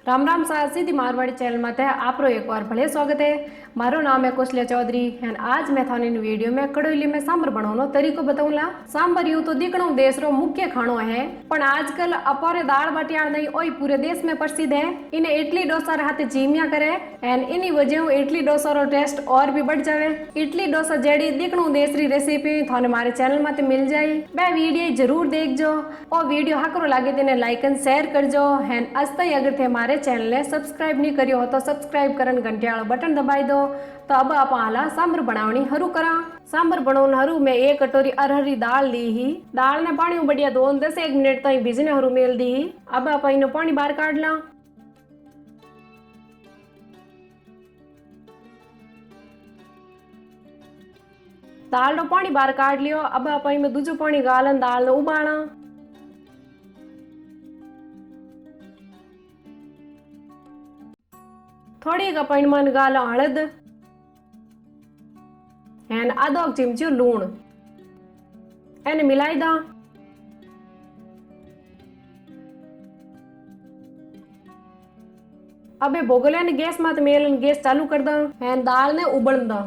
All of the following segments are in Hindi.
राम राम सा सीधी मारवाड़ी चैनल में आपरो एक बार भले स्वागत है। मारो नाम है कौशल्या चौधरी एंड आज मैं थाने वीडियो में कड़ोली में सांबर बनानो तरीको बताऊंगा। सांबर यूं तो दिखणो देश रो मुख्य खानो है, पर आजकल अपारे दाल बाटिया नहीं ओई पूरे देश में प्रसिद्ध है। इन्हें इडली डोसा हाथे जीमिया करे एंड इन्हीं वजह इडली डोसा रो टेस्ट और भी बढ़ जावे। इडली डोसा जेडी दिखणो देश री रेसिपी थाने हमारे चैनल में मिल जाए। वह वीडियो जरूर देखजो और वीडियो हकरो लागे तेने लाइक एंड शेयर करजो एंड अस्तई अगर थे हमारे चैनल ने सब्सक्राइब नहीं करियो हो तो सब्सक्राइब करन घंटे वाला बटन दबाई दो। तो अब आप आला सांबर बनावनी हरू करा। सांबर बनावन हरू में 1 कटोरी अरहरी दाल ली ही। दाल ने पानी बढ़िया 2-10 मिनट तक भिजने हरू मेल दी ही। अब आप इनो पानी बाहर काट ला। दाल रो पानी बाहर काट लियो। अब आप इनमें दूजो पानी गालन दाल ने उबाला। थोड़ी का पानी में गाला हळद एंड आधो चिमचो लूण एने मिलाई दा। अबे भोगले ने गैस मात मेलन गैस चालू कर दा एंड दाल ने उबलन दा।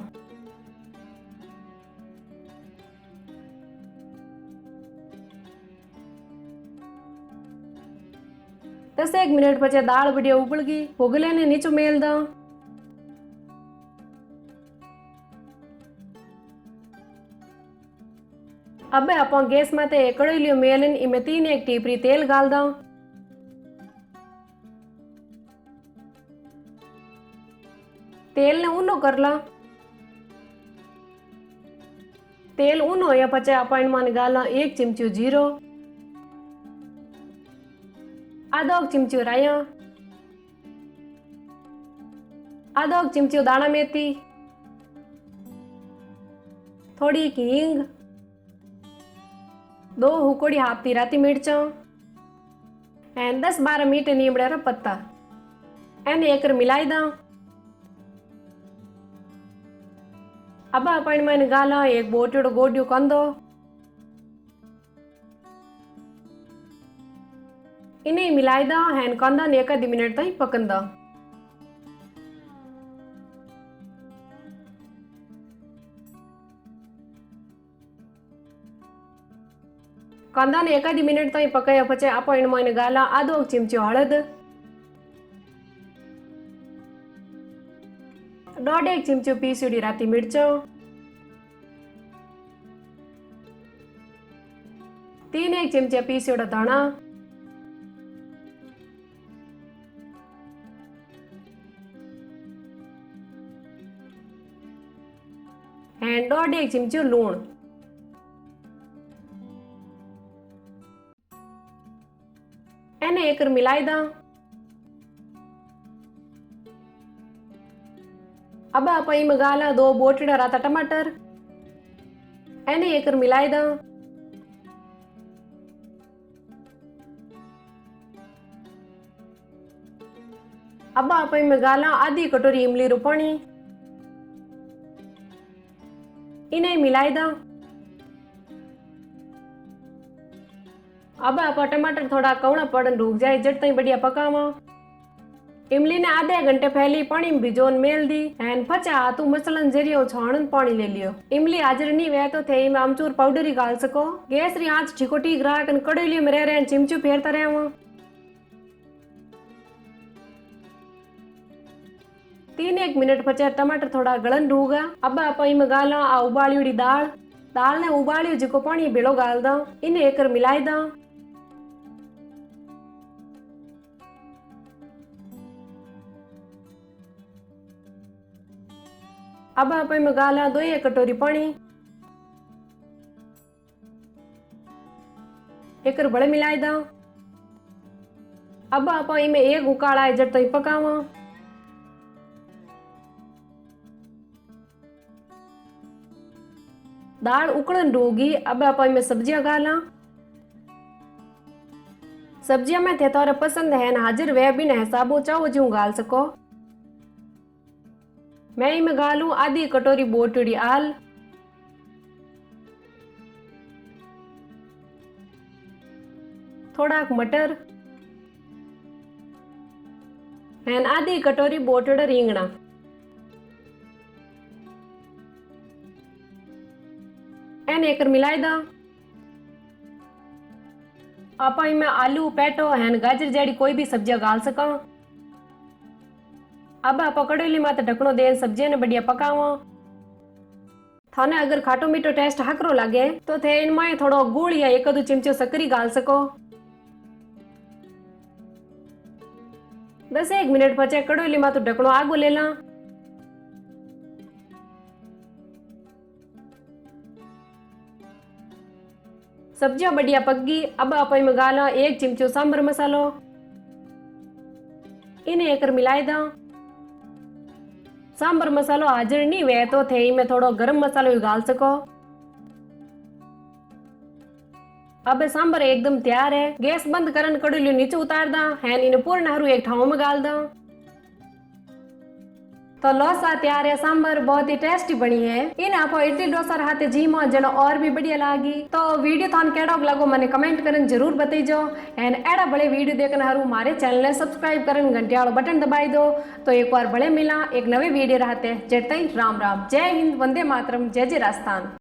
दस एक मिनट पचे दाल बढ़िया उबल गई। भोगले ने नीचो मेल दा। अब आप गैस माते कड़ोई लियो मेलन इमे 3 टीपरी तेल गाल दा। तेल ने ऊनो कर ला। तेल ऊनो या पचे आप इन गाला 1 चिमचो जीरो, आधो चिमचो राया, आधो चिमचो दाना मेथी, थोड़ी हींग, 2 हुकोड़ी हाफ राती मिर्चा एंड 10-12 मीठे नीमड़े रा पत्ता एने एक मिलाई दा। अब अपन मैंने गाला 1 बोटियों गोडियो कंदो। इन्हें मिलाई दा एंड कंदा ने 1 मिनट तक पकन दा। कंदा ने 1 मिनट तक पकाया पचे आप इन मैंने गाला आधो चिमचो हळद, 1.5 चिमचो पीसीडी राती मिर्चा, 3 चिमचा पीसीड़ा धाना एंड 1.5 चिमचो लूण। एने एक मिलाई दा। अब आप इनमें गाला 2 बोटड़ा राता टमाटर एने एक मिलाई दा। अब आप इनमें गाला आधी कटोरी इमली रो पानी इन्हें मिलाई दा। अब आप टमाटर थोड़ा कवड़ा पड़न रुक जाए जट तई बढ़िया पकावा। इमली ने आधे घंटे पहले पानी में भिजोन मेल दी एंड फचा हाथू मसलन जरियो छाणन पानी ले लियो। इमली हाजिर नहीं वे तो थे में आमचूर पाउडर ही गाल सको। गैस री आंच ठीको ठीक राख कन कड़ोली में रह रहे चिमचू फेरता रहवा। 3-1 मिनट पचे टमाटर थोड़ा गलन रूगा। अब आप इनमें गाला आ उबाली दाल। दाल ने उबालियो जिको पानी बेलो गाल दा। इन्हें एक मिलाई दा। अब आप इनमें गाला 2 कटोरी पानी एक बड़े मिलाई दा। अब आप इनमें 1 उकाड़ा जट तक पकावा। दाल उकड़न रोगी। अब आप इनमें सब्जियां गाला। सब्जियां में थे तोरे पसंद है न हाजिर वे भी न हिसाबो चाहो जो गाल सको। मैं इनमें गालू आधी कटोरी बोटड़ी आल, थोड़ा मटर, एन आधी कटोरी बोटड़ રીંગણા। एन एकर मिलाई दा। आप इनमें आलू पैटो एन गाजर जड़ी कोई भी सब्जियां गाल सका। अब आप कड़ोली माते ढकणो देन सब्जियां ने बढ़िया पकावा। थाने अगर खाटो मीठो टेस्ट हकरो लागे तो थे इनमें थोड़ो गुड़ या एक दो चिमचो सकरी गाल सको। 10-1 मिनट पचे कड़ोली माते ढकणो आगो ले ला। सब्जियां बढ़िया पक गई। अब आप इनमें गाला 1 चिमचो सांबर मसालो। इन्हें एकर मिलाई दा। सांबर मसालो हाजिर नहीं हुए तो थे में थोड़ो गरम मसालो भी गाल सको। अब सांबर एकदम तैयार है। गैस बंद करन कड़ोली नीचे उतार दा हैन इन्हें पूर्ण हरू एक ठाव में गाल दा। तो लोसा तैयार है। सांबर बहुत ही टेस्टी बनी है। इन आप इडली डोसा रहते जी में जनो और भी बढ़िया लागी। तो वीडियो थान केड़ो लगो मने कमेंट करन जरूर बताइजो। एन एड़ा बड़े वीडियो देखन हारू मारे चैनल ने सब्सक्राइब करन घंटी वालो बटन दबाई दो। तो एक बार बड़े मिला एक नवे वीडियो रहते। जय राम राम, जय हिंद, वंदे मातरम, जय जय राजस्थान।